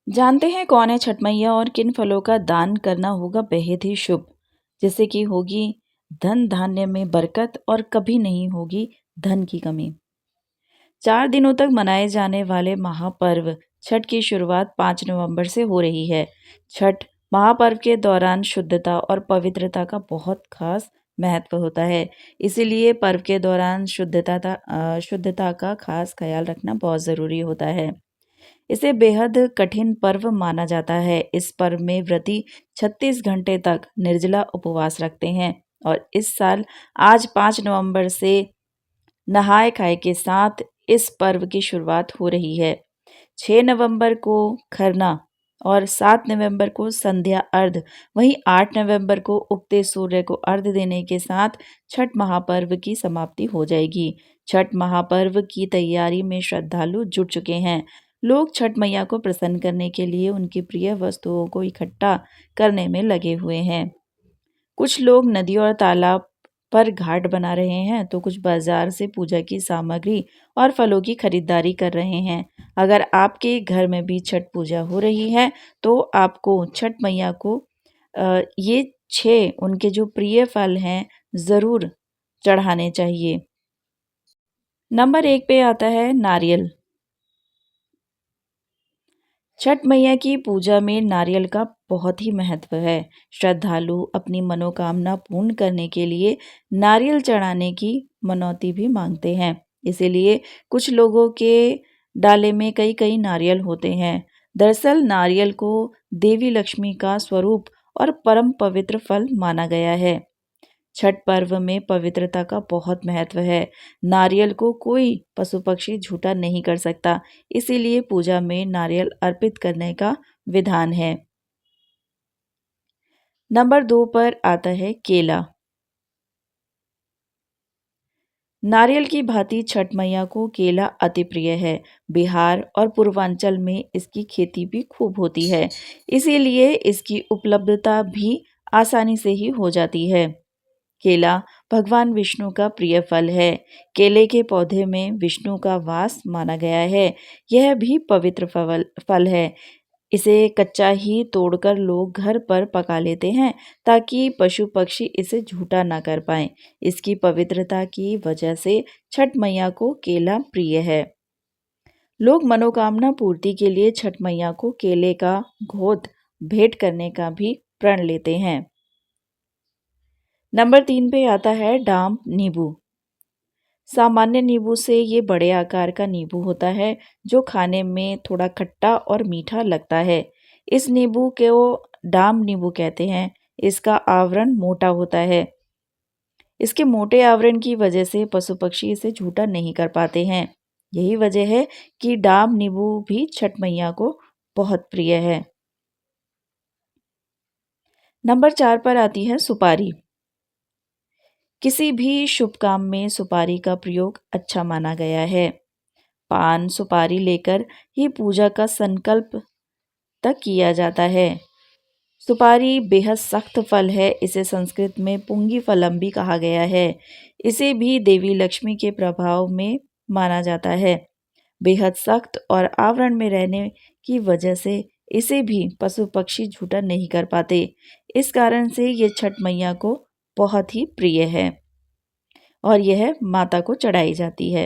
जानते हैं कौन है छठ मैया और किन फलों का दान करना होगा बेहद ही शुभ, जिससे कि होगी धन धान्य में बरकत और कभी नहीं होगी धन की कमी। 4 दिनों तक मनाए जाने वाले महापर्व छठ की शुरुआत 5 नवंबर से हो रही है। छठ महापर्व के दौरान शुद्धता और पवित्रता का बहुत खास महत्व होता है। इसीलिए पर्व के दौरान शुद्धता का खास ख्याल रखना बहुत ज़रूरी होता है। इसे बेहद कठिन पर्व माना जाता है। इस पर्व में व्रती 36 घंटे तक निर्जला उपवास रखते हैं और इस साल आज 5 नवंबर से नहाय खाए के साथ इस पर्व की शुरुआत हो रही है। 6 नवंबर को खरना और 7 नवंबर को संध्या अर्घ, वहीं 8 नवंबर को उगते सूर्य को अर्घ देने के साथ छठ महापर्व की समाप्ति हो जाएगी। छठ महापर्व की तैयारी में श्रद्धालु जुट चुके हैं। लोग छठ मैया को प्रसन्न करने के लिए उनकी प्रिय वस्तुओं को इकट्ठा करने में लगे हुए हैं। कुछ लोग नदी और तालाब पर घाट बना रहे हैं तो कुछ बाजार से पूजा की सामग्री और फलों की खरीदारी कर रहे हैं। अगर आपके घर में भी छठ पूजा हो रही है तो आपको छठ मैया को ये 6 उनके जो प्रिय फल हैं ज़रूर चढ़ाने चाहिए। नंबर 1 पे आता है नारियल। छठ मैया की पूजा में नारियल का बहुत ही महत्व है। श्रद्धालु अपनी मनोकामना पूर्ण करने के लिए नारियल चढ़ाने की मनौती भी मांगते हैं। इसीलिए कुछ लोगों के डाले में कई कई नारियल होते हैं। दरअसल नारियल को देवी लक्ष्मी का स्वरूप और परम पवित्र फल माना गया है। छठ पर्व में पवित्रता का बहुत महत्व है। नारियल को कोई पशु पक्षी झूठा नहीं कर सकता, इसीलिए पूजा में नारियल अर्पित करने का विधान है। नंबर 2 पर आता है केला। नारियल की भांति छठ मैया को केला अति प्रिय है। बिहार और पूर्वांचल में इसकी खेती भी खूब होती है, इसीलिए इसकी उपलब्धता भी आसानी से ही हो जाती है। केला भगवान विष्णु का प्रिय फल है। केले के पौधे में विष्णु का वास माना गया है। यह भी पवित्र फल है। इसे कच्चा ही तोड़कर लोग घर पर पका लेते हैं ताकि पशु पक्षी इसे झूठा ना कर पाएं। इसकी पवित्रता की वजह से छठ मैया को केला प्रिय है। लोग मनोकामना पूर्ति के लिए छठ मैया को केले का घोद भेंट करने का भी प्रण लेते हैं। नंबर 3 पे आता है डाम नींबू। सामान्य नींबू से ये बड़े आकार का नींबू होता है जो खाने में थोड़ा खट्टा और मीठा लगता है। इस नींबू को डाम नींबू कहते हैं। इसका आवरण मोटा होता है। इसके मोटे आवरण की वजह से पशु पक्षी इसे झूठा नहीं कर पाते हैं। यही वजह है कि डाम नींबू भी छठ मैया को बहुत प्रिय है। नंबर 4 पर आती है सुपारी। किसी भी शुभ काम में सुपारी का प्रयोग अच्छा माना गया है। पान सुपारी लेकर ही पूजा का संकल्प तक किया जाता है। सुपारी बेहद सख्त फल है। इसे संस्कृत में पुंगी फलम भी कहा गया है। इसे भी देवी लक्ष्मी के प्रभाव में माना जाता है। बेहद सख्त और आवरण में रहने की वजह से इसे भी पशु पक्षी झूठा नहीं कर पाते। इस कारण से ये छठ मैया को बहुत ही प्रिय है और यह माता को चढ़ाई जाती है।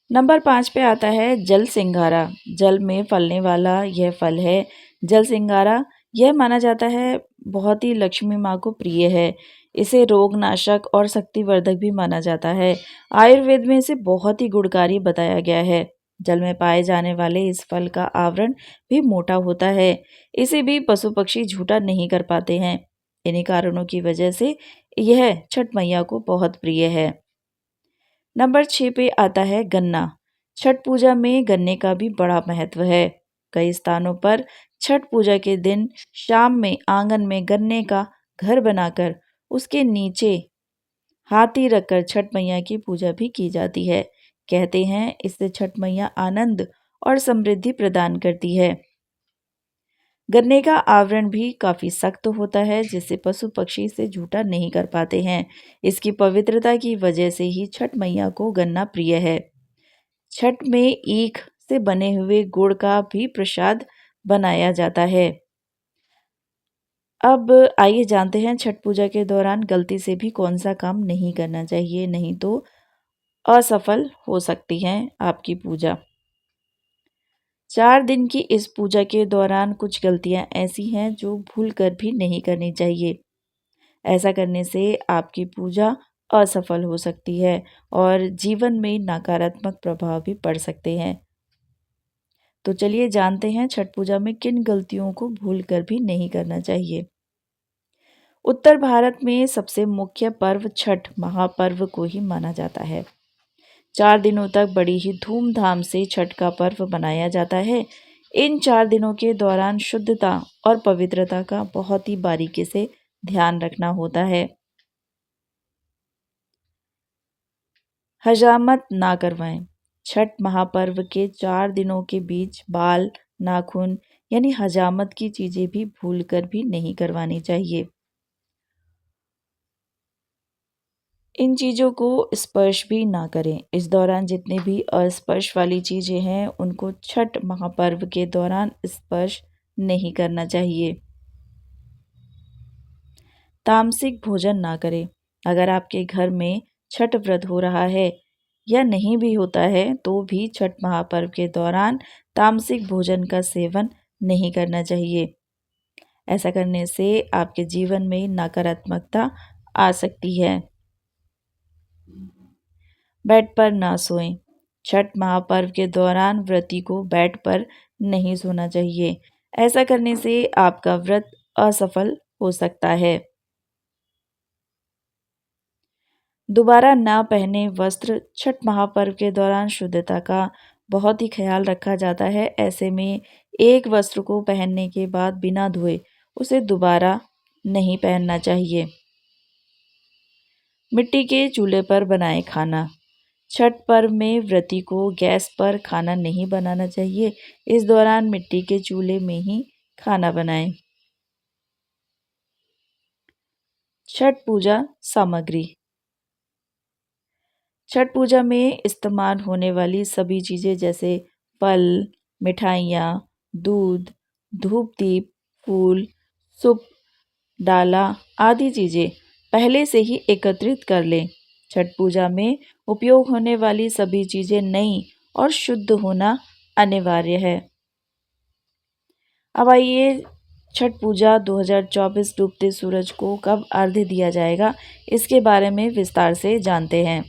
नंबर 5 पे आता है जल सिंगारा। जल में फलने वाला यह फल है। जल सिंगारा यह माना जाता है बहुत ही लक्ष्मी माँ को प्रिय है। इसे रोगनाशक और शक्तिवर्धक भी माना जाता है। आयुर्वेद में इसे बहुत ही गुणकारी बताया गया है। जल में पाए जाने वाले इस फल का आवरण भी मोटा होता है। इसे भी पशु पक्षी झूठा नहीं कर पाते हैं। इन्हीं कारणों की वजह से यह छठ मैया को बहुत प्रिय है। नंबर 6 पे आता है गन्ना। छठ पूजा में गन्ने का भी बड़ा महत्व है। कई स्थानों पर छठ पूजा के दिन शाम में आंगन में गन्ने का घर बनाकर उसके नीचे हाथी रखकर छठ मैया की पूजा भी की जाती है। कहते हैं इससे छठ मैया आनंद और समृद्धि प्रदान करती है। गन्ने का आवरण भी काफ़ी सख्त होता है जिससे पशु पक्षी इसे झूठा नहीं कर पाते हैं। इसकी पवित्रता की वजह से ही छठ मैया को गन्ना प्रिय है। छठ में ईख से बने हुए गुड़ का भी प्रसाद बनाया जाता है। अब आइए जानते हैं छठ पूजा के दौरान गलती से भी कौन सा काम नहीं करना चाहिए, नहीं तो असफल हो सकती है आपकी पूजा। 4 दिन की इस पूजा के दौरान कुछ गलतियां ऐसी हैं जो भूल कर भी नहीं करनी चाहिए। ऐसा करने से आपकी पूजा असफल हो सकती है और जीवन में नकारात्मक प्रभाव भी पड़ सकते हैं। तो चलिए जानते हैं छठ पूजा में किन गलतियों को भूल कर भी नहीं करना चाहिए। उत्तर भारत में सबसे मुख्य पर्व छठ महापर्व को ही माना जाता है। 4 दिनों तक बड़ी ही धूमधाम से छठ का पर्व मनाया जाता है। इन 4 दिनों के दौरान शुद्धता और पवित्रता का बहुत ही बारीकी से ध्यान रखना होता है। हजामत ना करवाएं। छठ महापर्व के 4 दिनों के बीच बाल, नाखून यानी हजामत की चीजें भी भूलकर भी नहीं करवानी चाहिए। इन चीज़ों को स्पर्श भी ना करें। इस दौरान जितनी भी अस्पर्श वाली चीज़ें हैं उनको छठ महापर्व के दौरान स्पर्श नहीं करना चाहिए। तामसिक भोजन ना करें। अगर आपके घर में छठ व्रत हो रहा है या नहीं भी होता है तो भी छठ महापर्व के दौरान तामसिक भोजन का सेवन नहीं करना चाहिए। ऐसा करने से आपके जीवन में नकारात्मकता आ सकती है। बेड पर ना सोएं। छठ महापर्व के दौरान व्रती को बेड पर नहीं सोना चाहिए। ऐसा करने से आपका व्रत असफल हो सकता है। दोबारा ना पहने वस्त्र। छठ महापर्व के दौरान शुद्धता का बहुत ही ख्याल रखा जाता है। ऐसे में एक वस्त्र को पहनने के बाद बिना धोए उसे दोबारा नहीं पहनना चाहिए। मिट्टी के चूल्हे पर बनाए खाना। छठ पर्व में व्रती को गैस पर खाना नहीं बनाना चाहिए। इस दौरान मिट्टी के चूल्हे में ही खाना बनाएं। छठ पूजा सामग्री। छठ पूजा में इस्तेमाल होने वाली सभी चीज़ें जैसे फल, मिठाइयाँ, दूध, धूप दीप, फूल, सूप, डाला आदि चीज़ें पहले से ही एकत्रित कर लें। छठ पूजा में उपयोग होने वाली सभी चीज़ें नई और शुद्ध होना अनिवार्य है। अब आइए छठ पूजा 2024 डूबते सूरज को कब अर्घ्य दिया जाएगा, इसके बारे में विस्तार से जानते हैं।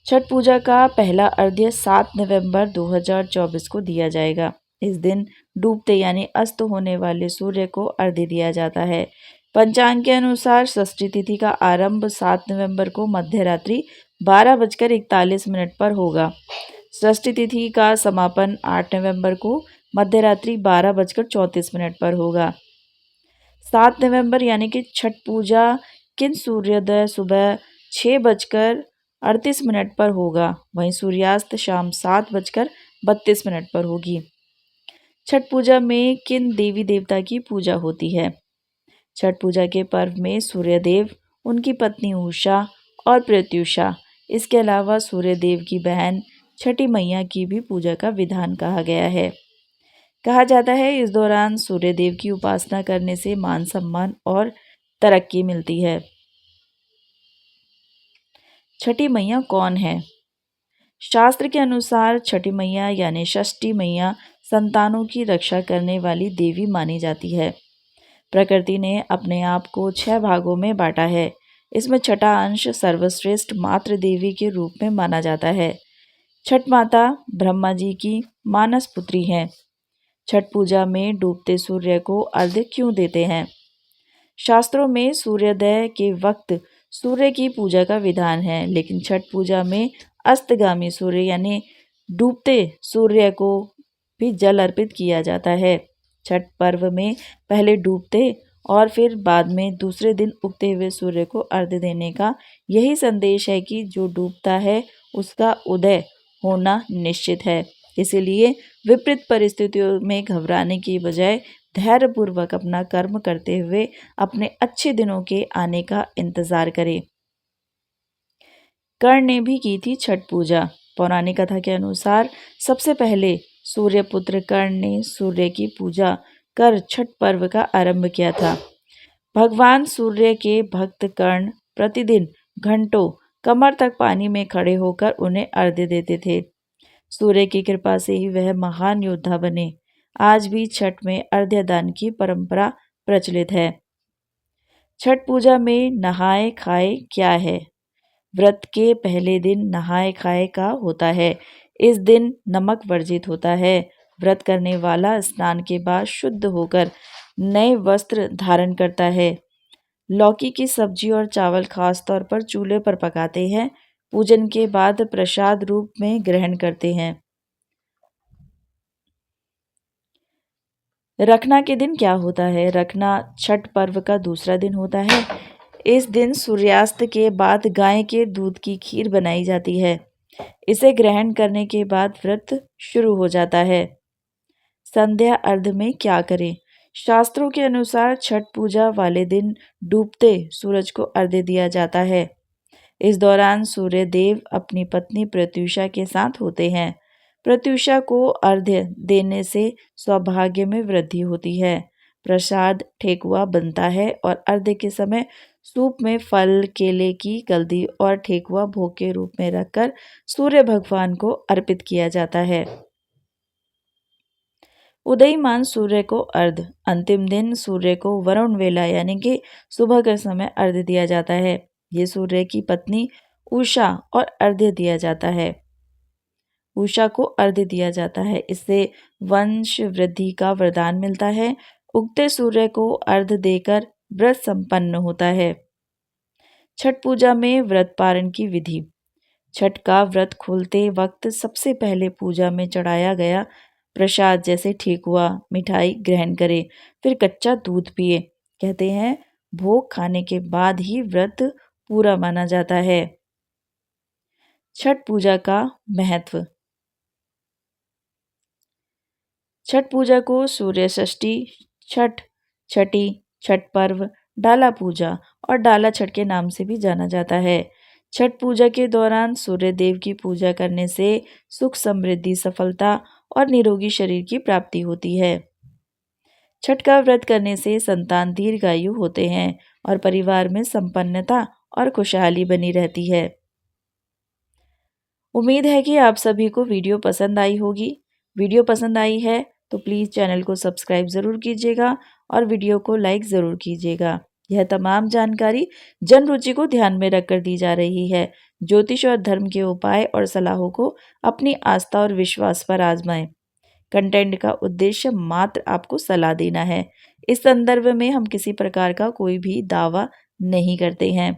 छठ पूजा का पहला अर्घ्य 7 नवंबर 2024 को दिया जाएगा। इस दिन डूबते यानी अस्त होने वाले सूर्य को अर्घ्य दिया जाता है। पंचांग के अनुसार षष्ठी तिथि का आरंभ 7 नवंबर को मध्य रात्रि 12:41 पर होगा। षष्ठी तिथि का समापन 8 नवंबर को मध्य रात्रि 12:34 पर होगा। 7 नवंबर यानी कि छठ पूजा किन सूर्योदय सुबह 6:38 पर होगा, वहीं सूर्यास्त शाम 7:32 पर होगी। छठ पूजा में किन देवी देवता की पूजा होती है? छठ पूजा के पर्व में सूर्यदेव, उनकी पत्नी उषा और प्रत्युषा, इसके अलावा सूर्यदेव की बहन छठी मैया की भी पूजा का विधान कहा गया है। कहा जाता है इस दौरान सूर्यदेव की उपासना करने से मान सम्मान और तरक्की मिलती है। छठी मैया कौन है? शास्त्र के अनुसार छठी मैया यानी षष्ठी मैया संतानों की रक्षा करने वाली देवी मानी जाती है। प्रकृति ने अपने आप को 6 भागों में बांटा है। इसमें छठा अंश सर्वश्रेष्ठ मातृ देवी के रूप में माना जाता है। छठ माता ब्रह्मा जी की मानस पुत्री हैं। छठ पूजा में डूबते सूर्य को अर्घ्य क्यों देते हैं? शास्त्रों में सूर्योदय के वक्त सूर्य की पूजा का विधान है, लेकिन छठ पूजा में अस्तगामी सूर्य यानी डूबते सूर्य को भी जल अर्पित किया जाता है। छठ पर्व में पहले डूबते और फिर बाद में दूसरे दिन उगते हुए सूर्य को अर्घ्य देने का यही संदेश है कि जो डूबता है उसका उदय होना निश्चित है। इसीलिए विपरीत परिस्थितियों में घबराने की बजाय धैर्यपूर्वक अपना कर्म करते हुए अपने अच्छे दिनों के आने का इंतजार करें। कर्ण ने भी की थी छठ पूजा। पौराणिक कथा के अनुसार सबसे पहले सूर्यपुत्र कर्ण ने सूर्य की पूजा कर छठ पर्व का आरंभ किया था। भगवान सूर्य के भक्त कर्ण प्रतिदिन घंटों कमर तक पानी में खड़े होकर उन्हें अर्घ्य देते थे। सूर्य की कृपा से ही वह महान योद्धा बने। आज भी छठ में अर्घ्य दान की परंपरा प्रचलित है। छठ पूजा में नहाए खाए क्या है? व्रत के पहले दिन नहाए खाए का होता है। इस दिन नमक वर्जित होता है। व्रत करने वाला स्नान के बाद शुद्ध होकर नए वस्त्र धारण करता है। लौकी की सब्जी और चावल खास तौर पर चूल्हे पर पकाते हैं। पूजन के बाद प्रसाद रूप में ग्रहण करते हैं। रखना के दिन क्या होता है? रखना छठ पर्व का दूसरा दिन होता है। इस दिन सूर्यास्त के बाद गाय के दूध की खीर बनाई जाती है। इसे ग्रहण करने के बाद व्रत शुरू हो जाता है। संध्या अर्घ में क्या करें? शास्त्रों के अनुसार छठ पूजा वाले दिन डूबते सूरज को अर्घ्य दिया जाता है। इस दौरान सूर्य देव अपनी पत्नी प्रत्यूषा के साथ होते हैं। प्रत्यूषा को अर्घ्य देने से सौभाग्य में वृद्धि होती है। प्रसाद ठेकुआ बनता है और अर्घ्य के समय सूप में फल, केले की कल्दी और ठेकुआ भोग के रूप में रखकर सूर्य भगवान को अर्पित किया जाता है। उदयीमान सूर्य को अर्घ्य। अंतिम दिन सूर्य को वरुण वेला यानी कि सुबह के समय अर्घ्य दिया जाता है। ये सूर्य की पत्नी उषा और अर्घ्य दिया जाता है। उषा को अर्घ्य दिया जाता है। इससे वंश वृद्धि का वरदान मिलता है। उगते सूर्य को अर्घ्य देकर व्रत संपन्न होता है। छठ पूजा में व्रत पारण की विधि। छठ का व्रत खोलते वक्त सबसे पहले पूजा में चढ़ाया गया प्रसाद जैसे ठेकुआ, मिठाई ग्रहण करें, फिर कच्चा दूध पिए। कहते हैं भोग खाने के बाद ही व्रत पूरा माना जाता है। छठ पूजा का महत्व। छठ पूजा को सूर्य षष्ठी, छठ, छठी, छठ पर्व, डाला पूजा और डाला छठ के नाम से भी जाना जाता है। छठ पूजा के दौरान सूर्य देव की पूजा करने से सुख, समृद्धि, सफलता और निरोगी शरीर की प्राप्ति होती है। छठ का व्रत करने से संतान दीर्घायु होते हैं और परिवार में संपन्नता और खुशहाली बनी रहती है। उम्मीद है कि आप सभी को वीडियो पसंद आई होगी। वीडियो पसंद आई है तो प्लीज़ चैनल को सब्सक्राइब ज़रूर कीजिएगा और वीडियो को लाइक ज़रूर कीजिएगा। यह तमाम जानकारी जन रुचि को ध्यान में रखकर दी जा रही है। ज्योतिष और धर्म के उपाय और सलाहों को अपनी आस्था और विश्वास पर आजमाएं। कंटेंट का उद्देश्य मात्र आपको सलाह देना है। इस संदर्भ में हम किसी प्रकार का कोई भी दावा नहीं करते हैं।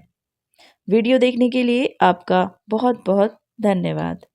वीडियो देखने के लिए आपका बहुत बहुत धन्यवाद।